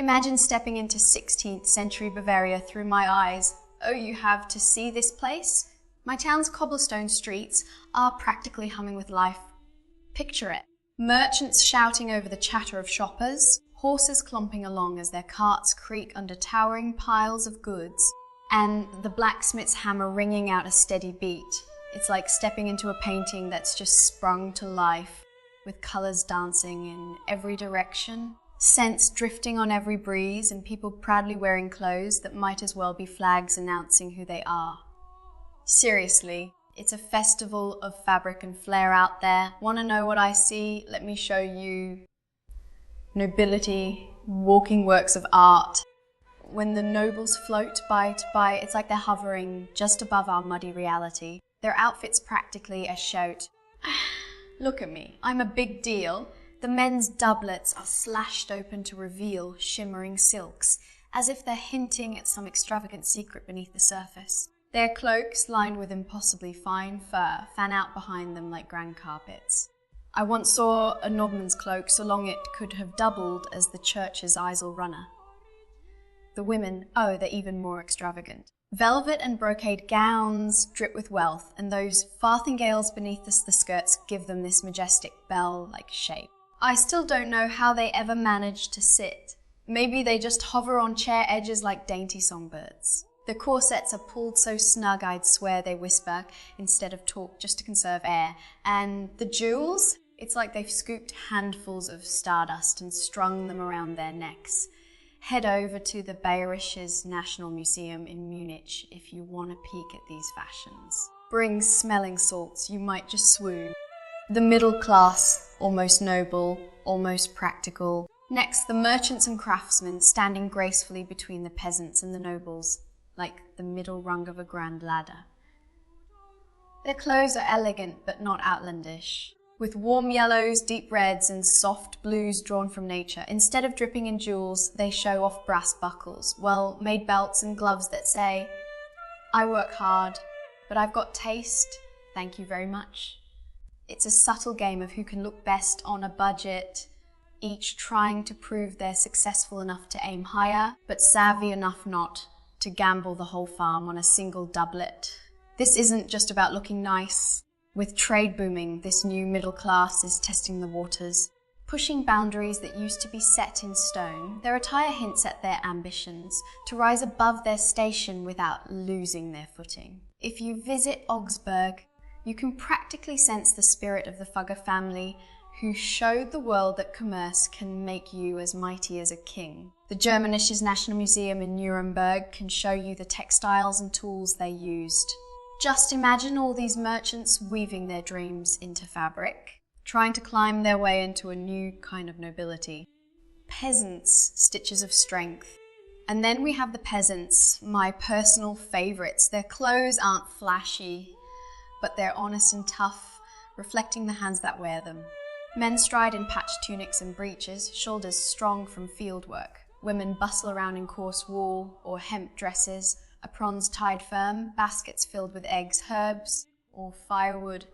Imagine stepping into 16th century Bavaria through my eyes. Oh, you have to see this place? My town's cobblestone streets are practically humming with life. Picture it. Merchants shouting over the chatter of shoppers, horses clomping along as their carts creak under towering piles of goods, and the blacksmith's hammer ringing out a steady beat. It's like stepping into a painting that's just sprung to life, with colours dancing in every direction, scents drifting on every breeze, and people proudly wearing clothes that might as well be flags announcing who they are. Seriously, it's a festival of fabric and flair out there. Want to know what I see? Let me show you. Nobility, walking works of art. When the nobles float by, it's like they're hovering just above our muddy reality. Their outfits practically a shout. Look at me, I'm a big deal. The men's doublets are slashed open to reveal shimmering silks, as if they're hinting at some extravagant secret beneath the surface. Their cloaks, lined with impossibly fine fur, fan out behind them like grand carpets. I once saw a nobleman's cloak so long it could have doubled as the church's eisel runner. The women, oh, they're even more extravagant. Velvet and brocade gowns drip with wealth, and those farthingales beneath the skirts give them this majestic bell-like shape. I still don't know how they ever manage to sit. Maybe they just hover on chair edges like dainty songbirds. The corsets are pulled so snug I'd swear they whisper instead of talk just to conserve air. And the jewels? It's like they've scooped handfuls of stardust and strung them around their necks. Head over to the Bayerisches National Museum in Munich if you want to peek at these fashions. Bring smelling salts, you might just swoon. The middle class, almost noble, almost practical. Next, the merchants and craftsmen standing gracefully between the peasants and the nobles, like the middle rung of a grand ladder. Their clothes are elegant but not outlandish, with warm yellows, deep reds, and soft blues drawn from nature. Instead of dripping in jewels, they show off brass buckles, well-made belts and gloves that say, "I work hard, but I've got taste, thank you very much." It's a subtle game of who can look best on a budget, each trying to prove they're successful enough to aim higher, but savvy enough not to gamble the whole farm on a single doublet. This isn't just about looking nice. With trade booming, this new middle class is testing the waters. Pushing boundaries that used to be set in stone, their attire hints at their ambitions to rise above their station without losing their footing. If you visit Augsburg, you can practically sense the spirit of the Fugger family, who showed the world that commerce can make you as mighty as a king. The Germanisches National Museum in Nuremberg can show you the textiles and tools they used. Just imagine all these merchants weaving their dreams into fabric, trying to climb their way into a new kind of nobility. Peasants, stitches of strength. And then we have the peasants, my personal favorites. Their clothes aren't flashy, but they're honest and tough, reflecting the hands that wear them. Men stride in patched tunics and breeches, shoulders strong from field work. Women bustle around in coarse wool or hemp dresses, aprons tied firm, baskets filled with eggs, herbs, or firewood.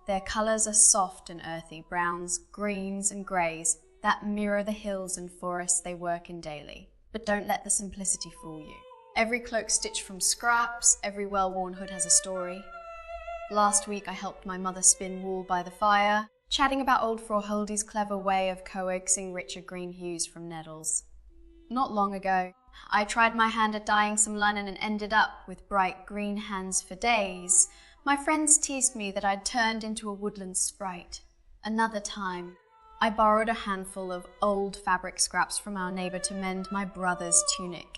Their colours are soft and earthy, browns, greens, and greys that mirror the hills and forests they work in daily. But don't let the simplicity fool you. Every cloak stitched from scraps, every well-worn hood has a story. Last week I helped my mother spin wool by the fire, chatting about old Frau Huldy's clever way of coaxing richer green hues from nettles. Not long ago, I tried my hand at dyeing some linen and ended up with bright green hands for days. My friends teased me that I'd turned into a woodland sprite. Another time, I borrowed a handful of old fabric scraps from our neighbour to mend my brother's tunic.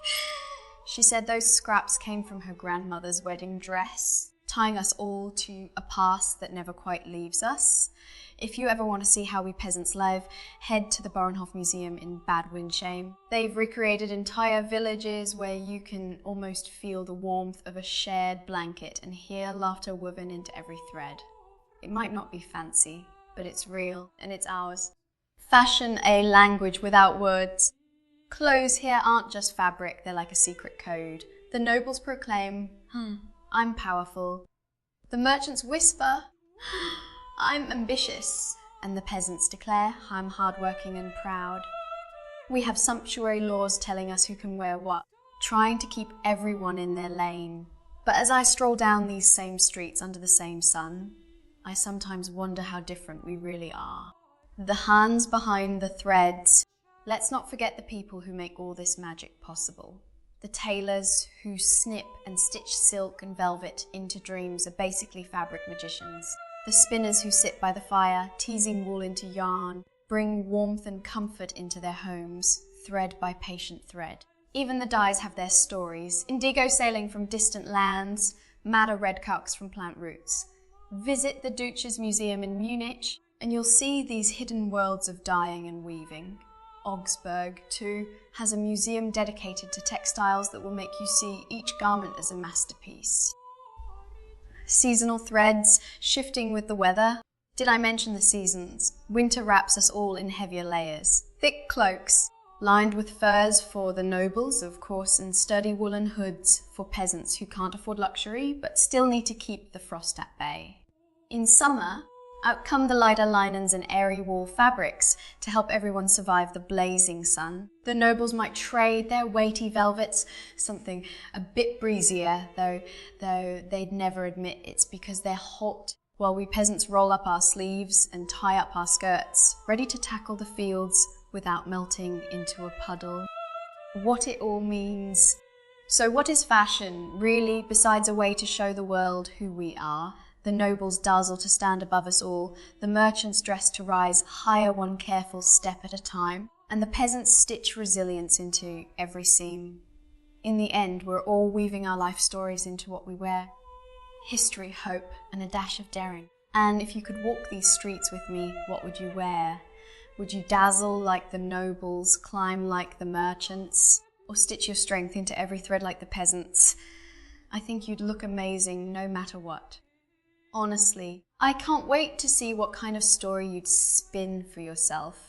She said those scraps came from her grandmother's wedding dress, tying us all to a past that never quite leaves us. If you ever want to see how we peasants live, head to the Bauernhof Museum in Bad Windsheim. They've recreated entire villages where you can almost feel the warmth of a shared blanket and hear laughter woven into every thread. It might not be fancy, but it's real and it's ours. Fashion a language without words. Clothes here aren't just fabric, they're like a secret code. The nobles proclaim, I'm powerful. The merchants whisper, I'm ambitious. And the peasants declare, I'm hardworking and proud. We have sumptuary laws telling us who can wear what, trying to keep everyone in their lane. But as I stroll down these same streets under the same sun, I sometimes wonder how different we really are. The hands behind the threads. Let's not forget the people who make all this magic possible. The tailors who snip and stitch silk and velvet into dreams are basically fabric magicians. The spinners who sit by the fire, teasing wool into yarn, bring warmth and comfort into their homes, thread by patient thread. Even the dyes have their stories. Indigo sailing from distant lands, madder redcocks from plant roots. Visit the Deutsches Museum in Munich, and you'll see these hidden worlds of dyeing and weaving. Augsburg, too, has a museum dedicated to textiles that will make you see each garment as a masterpiece. Seasonal threads, shifting with the weather. Did I mention the seasons? Winter wraps us all in heavier layers. Thick cloaks, lined with furs for the nobles, of course, and sturdy woolen hoods for peasants who can't afford luxury, but still need to keep the frost at bay. In summer, out come the lighter linens and airy wool fabrics to help everyone survive the blazing sun. The nobles might trade their weighty velvets, something a bit breezier, though they'd never admit it's because they're hot, while we peasants roll up our sleeves and tie up our skirts, ready to tackle the fields without melting into a puddle. What it all means. So what is fashion, really, besides a way to show the world who we are? The nobles dazzle to stand above us all, the merchants dress to rise higher one careful step at a time, and the peasants stitch resilience into every seam. In the end, we're all weaving our life stories into what we wear. History, hope, and a dash of daring. And if you could walk these streets with me, what would you wear? Would you dazzle like the nobles, climb like the merchants, or stitch your strength into every thread like the peasants? I think you'd look amazing no matter what. Honestly, I can't wait to see what kind of story you'd spin for yourself.